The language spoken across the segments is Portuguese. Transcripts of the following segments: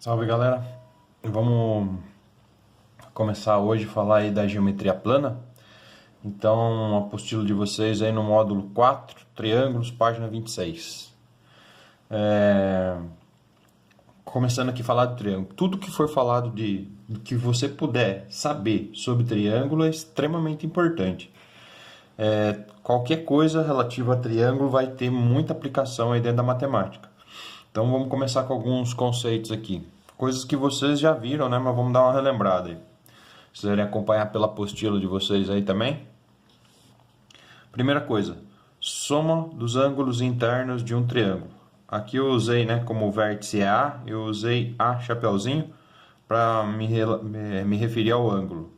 Salve, galera! Vamos começar hoje a falar aí da geometria plana. Então, a apostila de vocês aí no módulo 4, triângulos, página 26. Começando aqui a falar do triângulo. Tudo que for falado do que você puder saber sobre triângulo é extremamente importante. Qualquer coisa relativa a triângulo vai ter muita aplicação aí dentro da matemática. Então vamos começar com alguns conceitos aqui. Coisas que vocês já viram, né? Mas vamos dar uma relembrada aí. Se quiserem acompanhar pela apostila de vocês aí também. Primeira coisa, soma dos ângulos internos de um triângulo. Aqui eu usei, né, como vértice A, eu usei A chapeuzinho para me referir ao ângulo.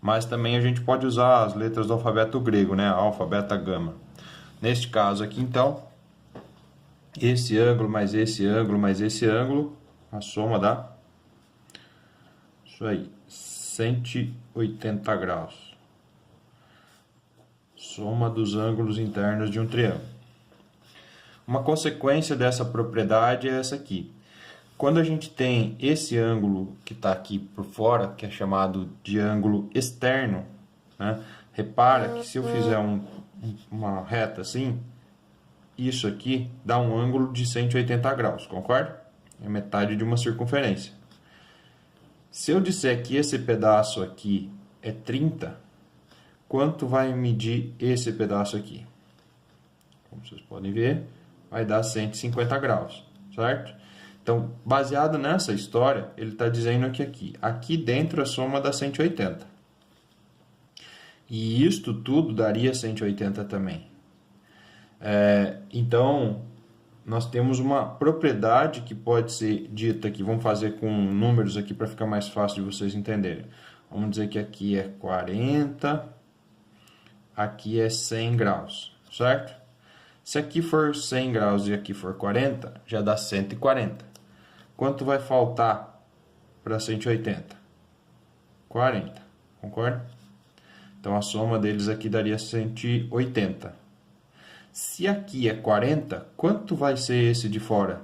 Mas também a gente pode usar as letras do alfabeto grego, né? Alfa, beta, gama. Neste caso aqui, então, esse ângulo mais esse ângulo mais esse ângulo, a soma dá isso aí, 180 graus. Soma dos ângulos internos de um triângulo. Uma consequência dessa propriedade é essa aqui. Quando a gente tem esse ângulo que está aqui por fora, que é chamado de ângulo externo, né? Repara que se eu fizer uma reta assim, isso aqui dá um ângulo de 180 graus, concorda? É metade de uma circunferência. Se eu disser que esse pedaço aqui é 30, quanto vai medir esse pedaço aqui? Como vocês podem ver, vai dar 150 graus, certo? Então, baseado nessa história, ele está dizendo que aqui dentro a soma dá 180. E isto tudo daria 180 também. Então, nós temos uma propriedade que pode ser dita aqui. Vamos fazer com números aqui para ficar mais fácil de vocês entenderem. Vamos dizer que aqui é 40, aqui é 100 graus, certo? Se aqui for 100 graus e aqui for 40, já dá 140. Quanto vai faltar para 180? 40, concorda? Então, a soma deles aqui daria 180. Se aqui é 40, quanto vai ser esse de fora?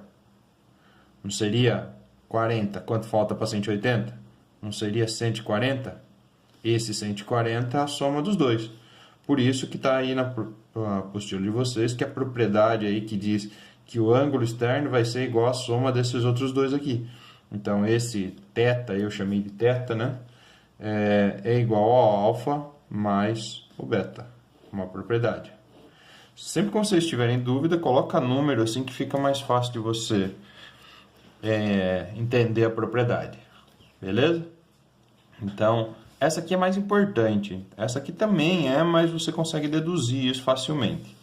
Não seria 40? Quanto falta para 180? Não seria 140? Esse 140 é a soma dos dois. Por isso que está aí na apostila de vocês, que a propriedade aí que diz que o ângulo externo vai ser igual à soma desses outros dois aqui. Então, esse θ, eu chamei de θ, né? É igual ao alfa mais o beta. Uma propriedade. Sempre que vocês tiverem dúvida, coloca número assim que fica mais fácil de você entender a propriedade. Beleza? Então, essa aqui é mais importante. Essa aqui também mas você consegue deduzir isso facilmente.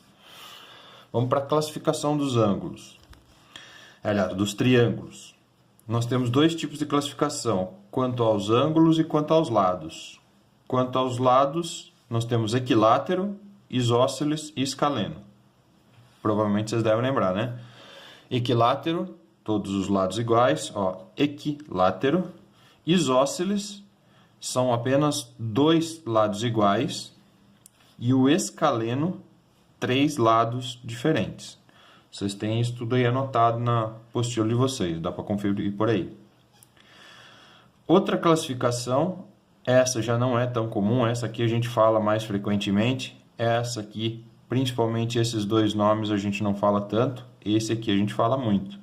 Vamos para a classificação dos ângulos. Aliás, dos triângulos. Nós temos dois tipos de classificação, quanto aos ângulos e quanto aos lados. Quanto aos lados, nós temos equilátero, isósceles e escaleno. Provavelmente vocês devem lembrar, né? Equilátero, todos os lados iguais, ó, equilátero. Isósceles são apenas dois lados iguais. E o escaleno, três lados diferentes. Vocês têm isso tudo aí anotado na apostila de vocês, dá para conferir por aí. Outra classificação, essa já não é tão comum, essa aqui a gente fala mais frequentemente. Essa aqui, principalmente esses dois nomes, a gente não fala tanto. Esse aqui a gente fala muito.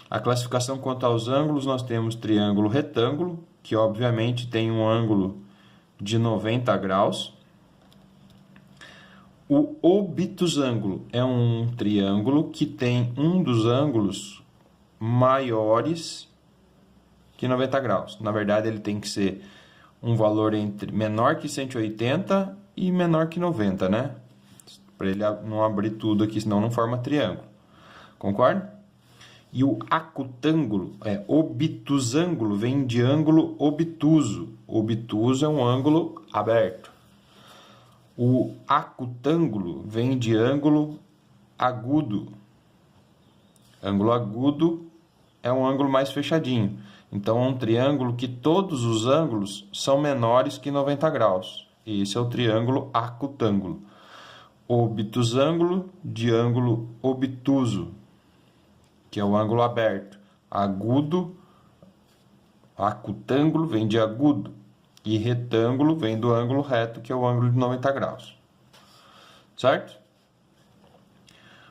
A classificação quanto aos ângulos, nós temos triângulo retângulo, que obviamente tem um ângulo de 90 graus. O obtusângulo é um triângulo que tem um dos ângulos maiores que 90 graus. Na verdade, ele tem que ser um valor menor que 180 e menor que 90, né? Para ele não abrir tudo aqui, senão não forma triângulo. Concorda? E o acutângulo, obtusângulo, vem de ângulo obtuso. Obtuso é um ângulo aberto. O acutângulo vem de ângulo agudo. Ângulo agudo é um ângulo mais fechadinho. Então, é um triângulo que todos os ângulos são menores que 90 graus. Esse é o triângulo acutângulo. Obtusângulo de ângulo obtuso, que é o ângulo aberto. Agudo Acutângulo vem de agudo. E retângulo vem do ângulo reto, que é o ângulo de 90 graus. Certo?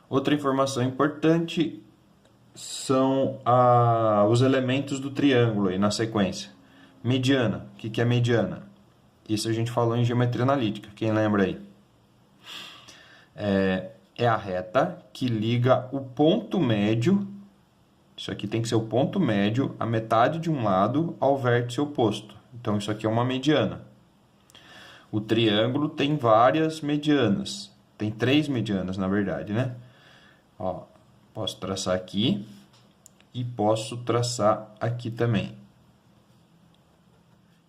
Outra informação importante são os elementos do triângulo aí na sequência. Mediana. O que é mediana? Isso a gente falou em geometria analítica. Quem lembra aí? É a reta que liga o ponto médio. Isso aqui tem que ser o ponto médio, a metade de um lado, ao vértice oposto. Então, isso aqui é uma mediana. O triângulo tem várias medianas. Tem 3 medianas, na verdade, né? Ó, posso traçar aqui e posso traçar aqui também.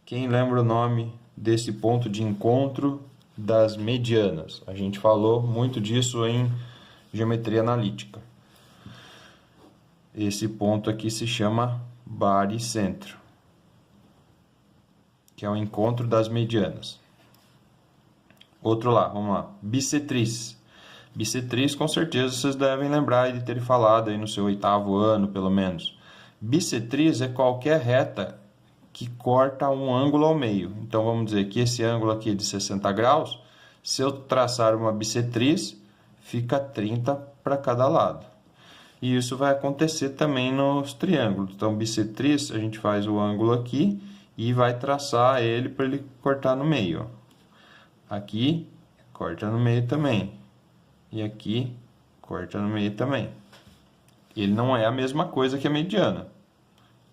Quem lembra o nome desse ponto de encontro das medianas? A gente falou muito disso em geometria analítica. Esse ponto aqui se chama baricentro, que é o encontro das medianas. Outro lá, vamos lá. Bissetriz. Bissetriz, com certeza, vocês devem lembrar de ter falado aí no seu 8º ano, pelo menos. Bissetriz é qualquer reta que corta um ângulo ao meio. Então, vamos dizer que esse ângulo aqui é de 60 graus. Se eu traçar uma bissetriz, fica 30 para cada lado. E isso vai acontecer também nos triângulos. Então, bissetriz, a gente faz o ângulo aqui e vai traçar ele para ele cortar no meio. Aqui, corta no meio também. E aqui, corta no meio também. Ele não é a mesma coisa que a mediana.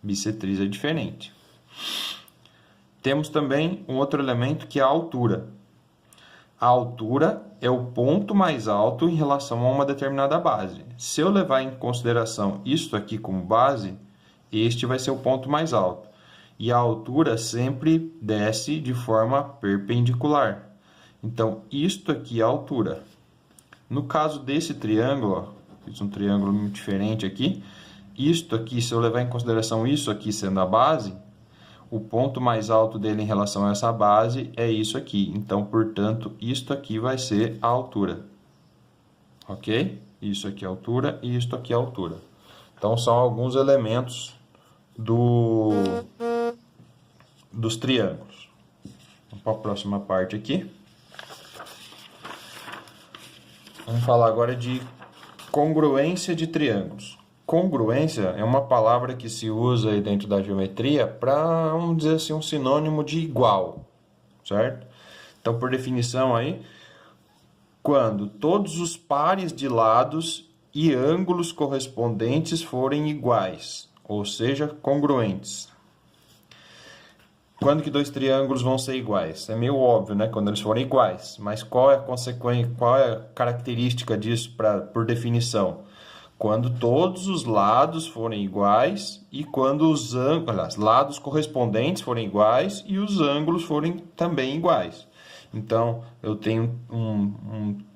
Bissetriz é diferente. Temos também um outro elemento que é a altura. A altura é o ponto mais alto em relação a uma determinada base. Se eu levar em consideração isto aqui como base, este vai ser o ponto mais alto. E a altura sempre desce de forma perpendicular. Então, isto aqui é a altura. No caso desse triângulo, ó, fiz um triângulo muito diferente aqui. Isto aqui, se eu levar em consideração isso aqui sendo a base, o ponto mais alto dele em relação a essa base é isso aqui. Então, portanto, isto aqui vai ser a altura. Ok? Isso aqui é a altura e isto aqui é a altura. Então, são alguns elementos dos triângulos. Vamos para a próxima parte aqui. Vamos falar agora de congruência de triângulos. Congruência é uma palavra que se usa aí dentro da geometria para, vamos dizer assim, um sinônimo de igual, certo? Então, por definição aí, quando todos os pares de lados e ângulos correspondentes forem iguais, ou seja, congruentes. Quando que 2 triângulos vão ser iguais? É meio óbvio, né? Quando eles forem iguais. Mas qual é a consequência, qual é a característica disso por definição? Quando todos os lados forem iguais e quando os lados correspondentes forem iguais e os ângulos forem também iguais. Então, eu tenho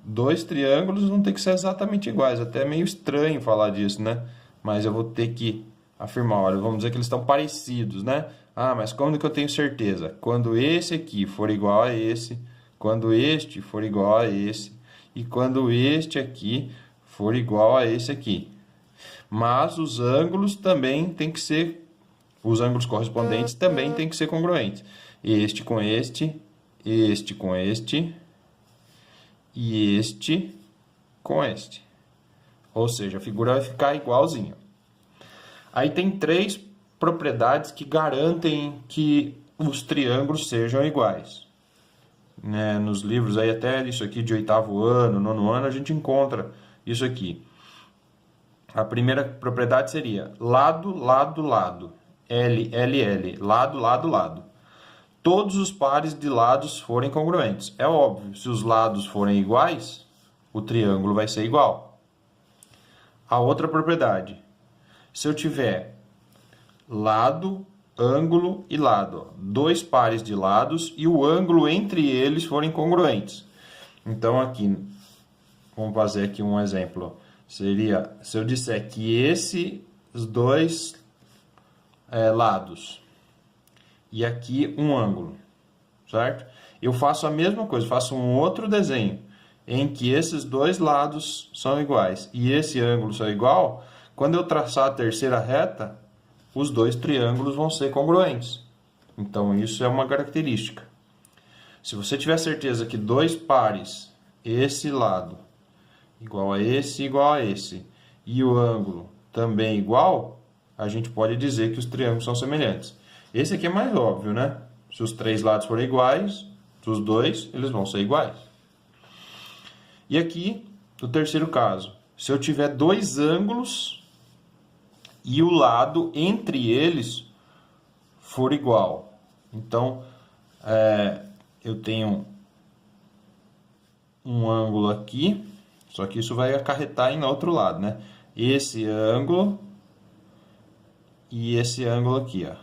2 triângulos, não tem que ser exatamente iguais. Até é meio estranho falar disso, né? Mas eu vou ter que afirmar, olha, vamos dizer que eles estão parecidos, né? Ah, mas como que eu tenho certeza? Quando esse aqui for igual a esse, quando este for igual a esse, e quando este aqui for igual a esse aqui. Mas os ângulos também tem que ser, os ângulos correspondentes também tem que ser congruentes. Este com este, este com este, e este com este. Ou seja, a figura vai ficar igualzinha. Aí tem 3 propriedades que garantem que os triângulos sejam iguais. Né? Nos livros, aí até isso aqui de 8º ano, 9º ano, a gente encontra isso aqui. A primeira propriedade seria lado, lado, lado. L, L, L. Lado, lado, lado. Todos os pares de lados forem congruentes. É óbvio, se os lados forem iguais, o triângulo vai ser igual. A outra propriedade. Se eu tiver lado, ângulo e lado, 2 pares de lados e o ângulo entre eles forem congruentes. Então, aqui, vamos fazer aqui um exemplo. Seria, se eu disser que esses 2 lados e aqui um ângulo, certo? Eu faço a mesma coisa, faço um outro desenho em que esses 2 lados são iguais e esse ângulo são igual. Quando eu traçar a terceira reta, os dois triângulos vão ser congruentes. Então, isso é uma característica. Se você tiver certeza que dois pares, esse lado igual a esse, e o ângulo também igual, a gente pode dizer que os triângulos são semelhantes. Esse aqui é mais óbvio, né? Se os três lados forem iguais, os dois, eles vão ser iguais. E aqui, no terceiro caso, se eu tiver dois ângulos e o lado entre eles for igual. Então, eu tenho um ângulo aqui, só que isso vai acarretar em outro lado, né? Esse ângulo e esse ângulo aqui, ó.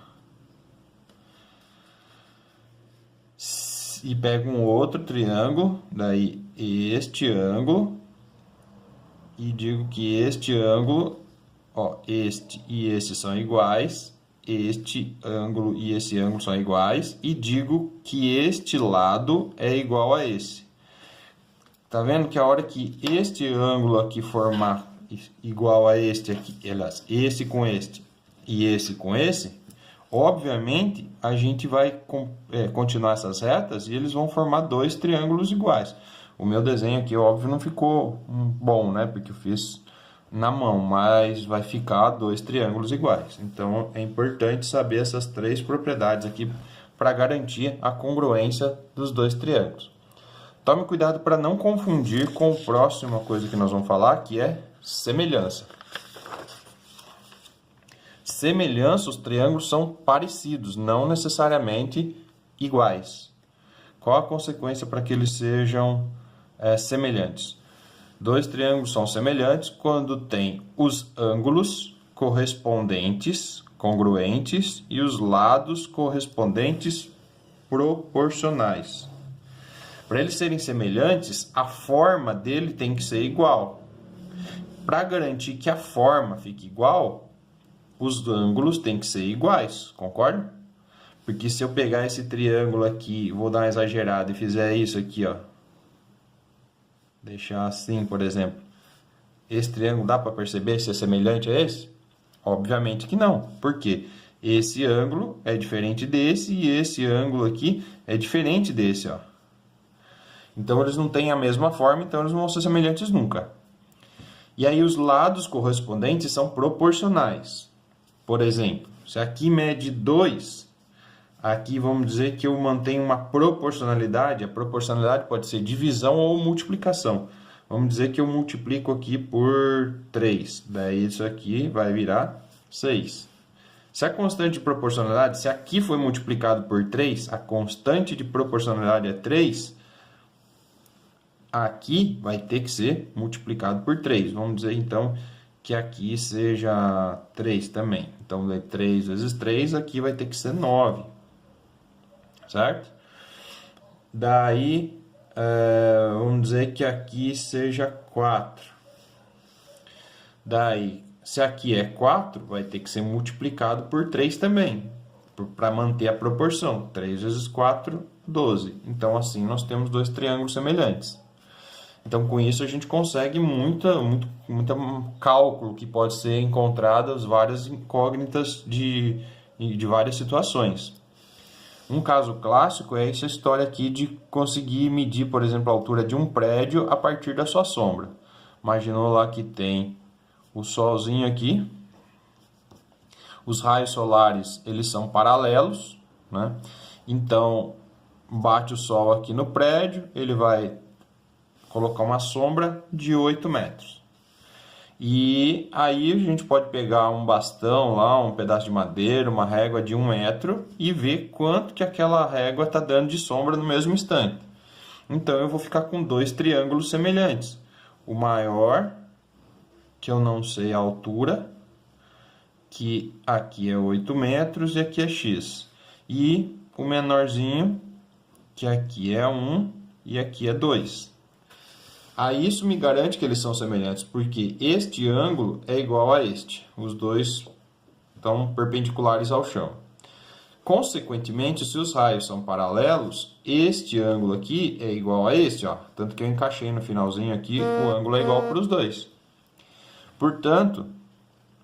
E pego um outro triângulo, daí este ângulo, e digo que este ângulo, ó, este e esse são iguais, este ângulo e esse ângulo são iguais, e digo que este lado é igual a esse. Tá vendo que a hora que este ângulo aqui formar igual a este aqui, aliás, esse com este e esse com esse, obviamente a gente vai continuar essas retas e eles vão formar dois triângulos iguais. O meu desenho aqui, óbvio, não ficou bom, né? Porque eu fiz na mão, mas vai ficar dois triângulos iguais. Então, é importante saber essas três propriedades aqui para garantir a congruência dos dois triângulos. Tome cuidado para não confundir com a próxima coisa que nós vamos falar, que é semelhança. Semelhança, os triângulos são parecidos, não necessariamente iguais. Qual a consequência para que eles sejam semelhantes? Dois triângulos são semelhantes quando tem os ângulos correspondentes, congruentes, e os lados correspondentes proporcionais. Para eles serem semelhantes, a forma dele tem que ser igual. Para garantir que a forma fique igual, os ângulos têm que ser iguais, concorda? Porque se eu pegar esse triângulo aqui, vou dar uma exagerada e fizer isso aqui, ó. Deixar assim, por exemplo. Esse triângulo dá para perceber se é semelhante a esse? Obviamente que não. Por quê? Esse ângulo é diferente desse e esse ângulo aqui é diferente desse, ó. Então, eles não têm a mesma forma, então eles não vão ser semelhantes nunca. E aí, os lados correspondentes são proporcionais. Por exemplo, se aqui mede 2, aqui vamos dizer que eu mantenho uma proporcionalidade. A proporcionalidade pode ser divisão ou multiplicação. Vamos dizer que eu multiplico aqui por 3. Daí isso aqui vai virar 6. Se a constante de proporcionalidade, se aqui foi multiplicado por 3, a constante de proporcionalidade é 3, aqui vai ter que ser multiplicado por 3. Vamos dizer então que aqui seja 3 também. Então, 3 vezes 3, aqui vai ter que ser 9. Certo? Daí, vamos dizer que aqui seja 4. Daí, se aqui é 4, vai ter que ser multiplicado por 3 também, para manter a proporção. 3 vezes 4, 12. Então, assim, nós temos dois triângulos semelhantes. Então, com isso, a gente consegue muito cálculo que pode ser encontradas várias incógnitas de várias situações. Um caso clássico é essa história aqui de conseguir medir, por exemplo, a altura de um prédio a partir da sua sombra. Imaginou lá que tem o solzinho aqui, os raios solares eles são paralelos, né? Então, bate o sol aqui no prédio, ele vai colocar uma sombra de 8 metros. E aí a gente pode pegar um bastão lá, um pedaço de madeira, uma régua de 1 metro e ver quanto que aquela régua está dando de sombra no mesmo instante. Então eu vou ficar com dois triângulos semelhantes. O maior, que eu não sei a altura, que aqui é 8 metros e aqui é x. E o menorzinho, que aqui é 1 e aqui é 2. Aí isso me garante que eles são semelhantes, porque este ângulo é igual a este. Os dois estão perpendiculares ao chão. Consequentemente, se os raios são paralelos, este ângulo aqui é igual a este, ó. Tanto que eu encaixei no finalzinho aqui, o ângulo é igual para os dois. Portanto,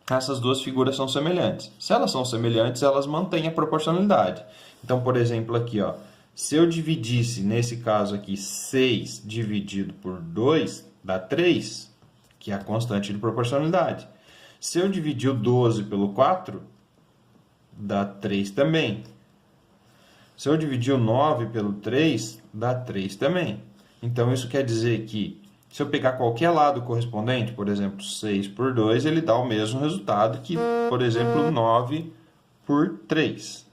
essas duas figuras são semelhantes. Se elas são semelhantes, elas mantêm a proporcionalidade. Então, por exemplo, aqui, ó, se eu dividisse, nesse caso aqui, 6 dividido por 2, dá 3, que é a constante de proporcionalidade. Se eu dividir o 12 pelo 4, dá 3 também. Se eu dividir o 9 pelo 3, dá 3 também. Então, isso quer dizer que, se eu pegar qualquer lado correspondente, por exemplo, 6 por 2, ele dá o mesmo resultado que, por exemplo, 9 por 3.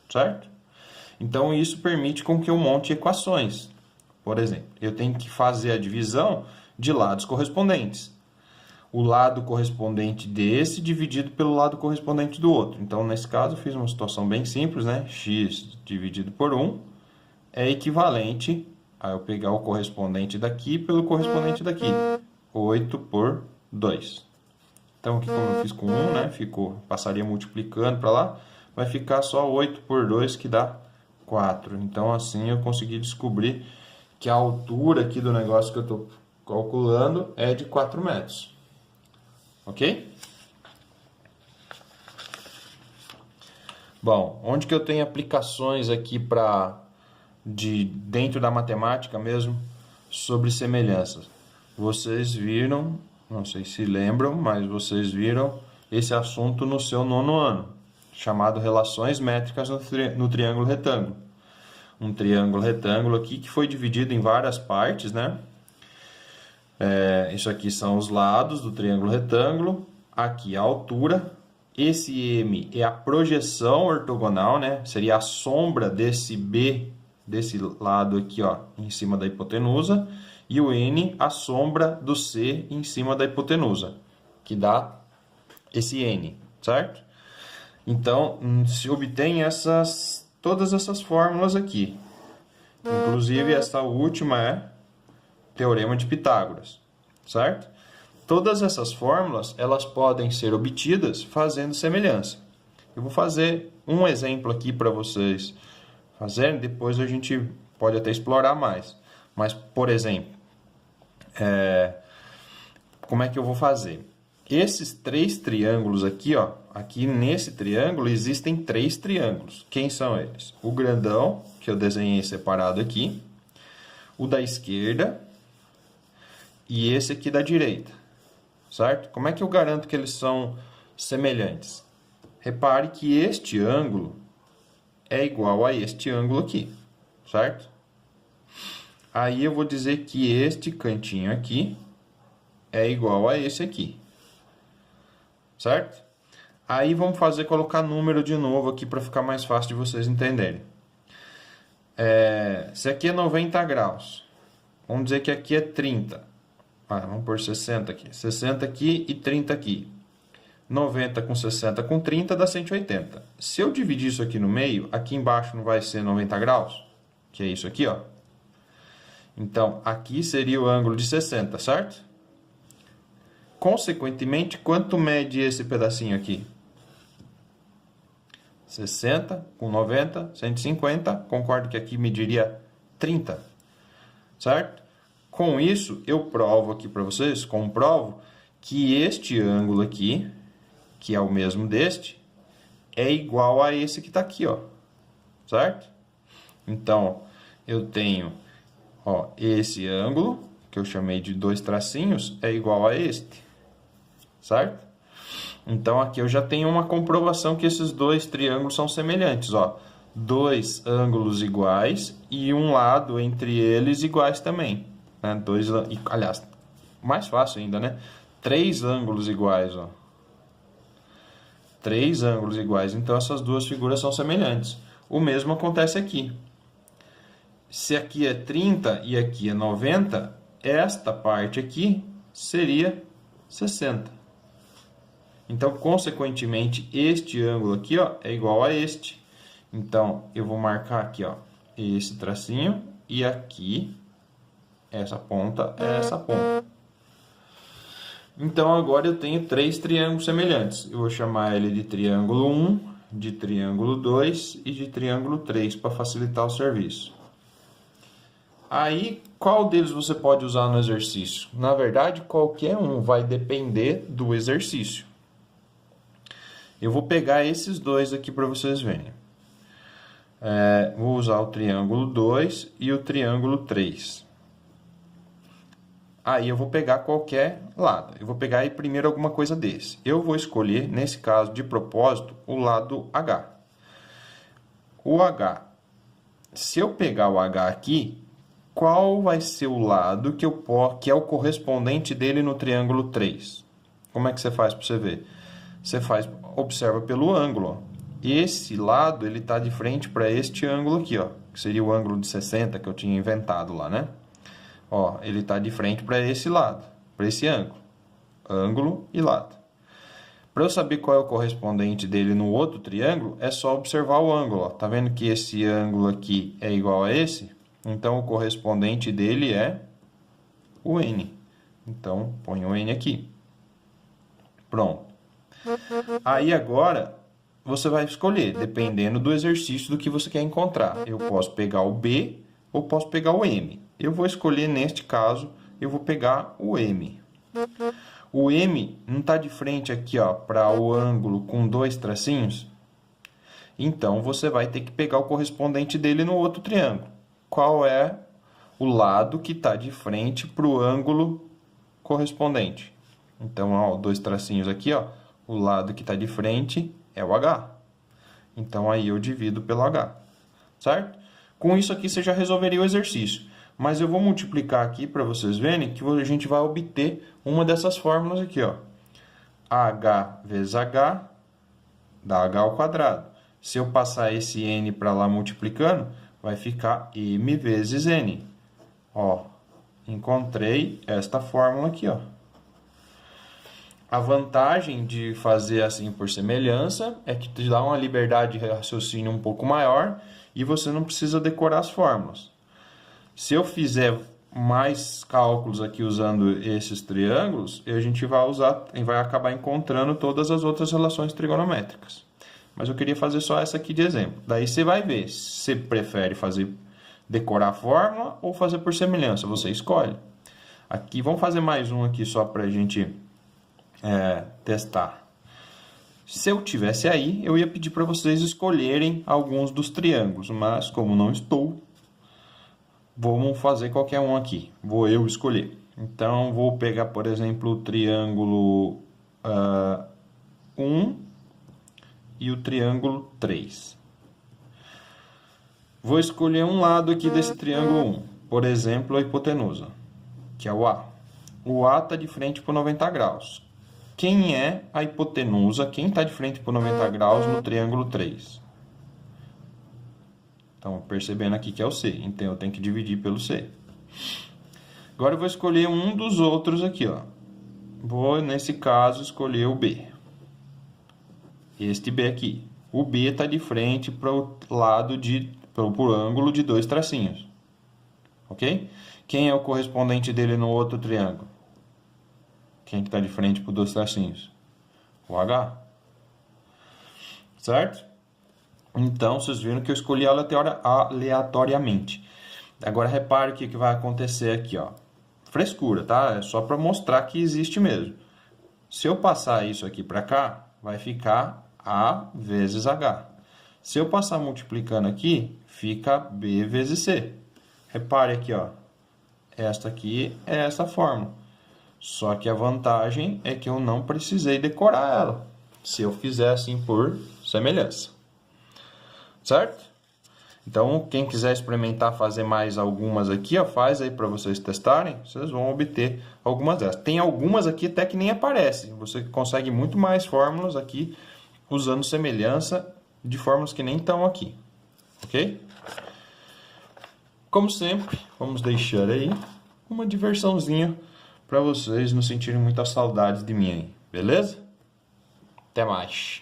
Certo? Então, isso permite com que eu monte equações. Por exemplo, eu tenho que fazer a divisão de lados correspondentes. O lado correspondente desse dividido pelo lado correspondente do outro. Então, nesse caso, eu fiz uma situação bem simples, né? X dividido por 1 é equivalente a eu pegar o correspondente daqui pelo correspondente daqui. 8 por 2. Então, aqui como eu fiz com 1, né? Passaria multiplicando para lá. Vai ficar só 8 por 2, que dá 4. Então, assim, eu consegui descobrir que a altura aqui do negócio que eu estou calculando é de 4 metros. Ok? Bom, onde que eu tenho aplicações aqui dentro da matemática mesmo, sobre semelhanças? Vocês viram, não sei se lembram, mas vocês viram esse assunto no seu 9º ano, chamado Relações Métricas no Triângulo Retângulo. Um triângulo retângulo aqui que foi dividido em várias partes, né? Isso aqui são os lados do triângulo retângulo, aqui a altura, esse M é a projeção ortogonal, né? Seria a sombra desse B, desse lado aqui, ó, em cima da hipotenusa, e o N, a sombra do C em cima da hipotenusa, que dá esse N, certo? Então, se obtém todas essas fórmulas aqui. Inclusive, essa última é Teorema de Pitágoras, certo? Todas essas fórmulas, elas podem ser obtidas fazendo semelhança. Eu vou fazer um exemplo aqui para vocês fazerem, depois a gente pode até explorar mais. Mas, por exemplo, como é que eu vou fazer? Esses 3 triângulos aqui, ó, aqui nesse triângulo existem 3 triângulos. Quem são eles? O grandão, que eu desenhei separado aqui, o da esquerda e esse aqui da direita, certo? Como é que eu garanto que eles são semelhantes? Repare que este ângulo é igual a este ângulo aqui, certo? Aí eu vou dizer que este cantinho aqui é igual a esse aqui, certo? Aí vamos colocar número de novo aqui para ficar mais fácil de vocês entenderem. Se aqui é 90 graus, vamos dizer que aqui é 30. Vamos pôr 60 aqui. 60 aqui e 30 aqui. 90 com 60 com 30 dá 180. Se eu dividir isso aqui no meio, aqui embaixo não vai ser 90 graus? Que é isso aqui, ó. Então, aqui seria o ângulo de 60, certo? Consequentemente, quanto mede esse pedacinho aqui? 60 com 90, 150. Concordo que aqui mediria 30, certo? Com isso, eu provo aqui para vocês, comprovo que este ângulo aqui, que é o mesmo deste, é igual a esse que está aqui, ó, certo? Então, eu tenho, ó, esse ângulo, que eu chamei de 2 tracinhos, é igual a este, certo? Então, aqui eu já tenho uma comprovação que esses 2 triângulos são semelhantes, ó. 2 ângulos iguais e um lado entre eles iguais também, né? Aliás, mais fácil ainda, né? 3 ângulos iguais, ó. 3 ângulos iguais, então essas duas figuras são semelhantes. O mesmo acontece aqui. Se aqui é 30 e aqui é 90, esta parte aqui seria 60. Então, consequentemente, este ângulo aqui, ó, é igual a este. Então, eu vou marcar aqui, ó, esse tracinho e aqui essa ponta é essa ponta. Então, agora eu tenho 3 triângulos semelhantes. Eu vou chamar ele de triângulo 1, de triângulo 2 e de triângulo 3 para facilitar o serviço. Aí, qual deles você pode usar no exercício? Na verdade, qualquer um vai depender do exercício. Eu vou pegar esses dois aqui para vocês verem. Vou usar o triângulo 2 e o triângulo 3. Aí eu vou pegar qualquer lado. Eu vou pegar aí primeiro alguma coisa desse. Eu vou escolher, nesse caso, de propósito, o lado H. O H. Se eu pegar o H aqui, qual vai ser o lado que é o correspondente dele no triângulo 3? Como é que você faz para você ver? Observa pelo ângulo. Ó. Esse lado, ele está de frente para este ângulo aqui, ó, que seria o ângulo de 60 que eu tinha inventado lá, né? Ó, ele está de frente para esse lado, para esse ângulo. Ângulo e lado. Para eu saber qual é o correspondente dele no outro triângulo, é só observar o ângulo. Ó. Tá vendo que esse ângulo aqui é igual a esse? Então, o correspondente dele é o N. Então, põe o N aqui. Pronto. Aí, agora, você vai escolher, dependendo do exercício do que você quer encontrar. Eu posso pegar o B ou posso pegar o M. Eu vou escolher, neste caso, eu vou pegar o M. O M não está de frente aqui para o ângulo com 2 tracinhos? Então, você vai ter que pegar o correspondente dele no outro triângulo. Qual é o lado que está de frente para o ângulo correspondente? Então, ó, 2 tracinhos aqui, ó, o lado que está de frente é o H. Então, aí eu divido pelo H, certo? Com isso aqui, você já resolveria o exercício. Mas eu vou multiplicar aqui para vocês verem que a gente vai obter uma dessas fórmulas aqui, ó. H vezes H dá H ao quadrado. Se eu passar esse N para lá multiplicando, vai ficar M vezes N. Ó, encontrei esta fórmula aqui, ó. A vantagem de fazer assim por semelhança é que te dá uma liberdade de raciocínio um pouco maior e você não precisa decorar as fórmulas. Se eu fizer mais cálculos aqui usando esses triângulos, a gente vai acabar encontrando todas as outras relações trigonométricas. Mas eu queria fazer só essa aqui de exemplo. Daí você vai ver se você prefere decorar a fórmula ou fazer por semelhança. Você escolhe. Aqui, vamos fazer mais um aqui só para a gente testar. Se eu tivesse aí, eu ia pedir para vocês escolherem alguns dos triângulos. Mas, como não estou, vamos fazer qualquer um aqui. Vou eu escolher. Então, vou pegar, por exemplo, o triângulo 1 e o triângulo 3. Vou escolher um lado aqui desse triângulo 1. Por exemplo, a hipotenusa, que é o A. O A está de frente para 90 graus. Quem é a hipotenusa? Quem está de frente para 90 graus no triângulo 3? Então, percebendo aqui que é o C. Então, eu tenho que dividir pelo C. Agora, eu vou escolher um dos outros aqui, ó. Vou, nesse caso, escolher o B. Este B aqui. O B está de frente para o lado pro ângulo de 2 tracinhos. Ok? Quem é o correspondente dele no outro triângulo? Quem que está de frente para os 2 tracinhos? O H. Certo? Então, vocês viram que eu escolhi aleatoriamente. Agora, repare o que vai acontecer aqui, ó. Frescura, tá? É só para mostrar que existe mesmo. Se eu passar isso aqui para cá, vai ficar A vezes H. Se eu passar multiplicando aqui, fica B vezes C. Repare aqui, ó. Esta aqui é essa fórmula. Só que a vantagem é que eu não precisei decorar ela. Se eu fizer assim por semelhança. Certo? Então, quem quiser experimentar fazer mais algumas aqui, ó, faz aí para vocês testarem. Vocês vão obter algumas dessas. Tem algumas aqui até que nem aparecem. Você consegue muito mais fórmulas aqui usando semelhança de fórmulas que nem estão aqui. Ok? Como sempre, vamos deixar aí uma diversãozinha para vocês não sentirem muitas saudades de mim aí. Beleza? Até mais.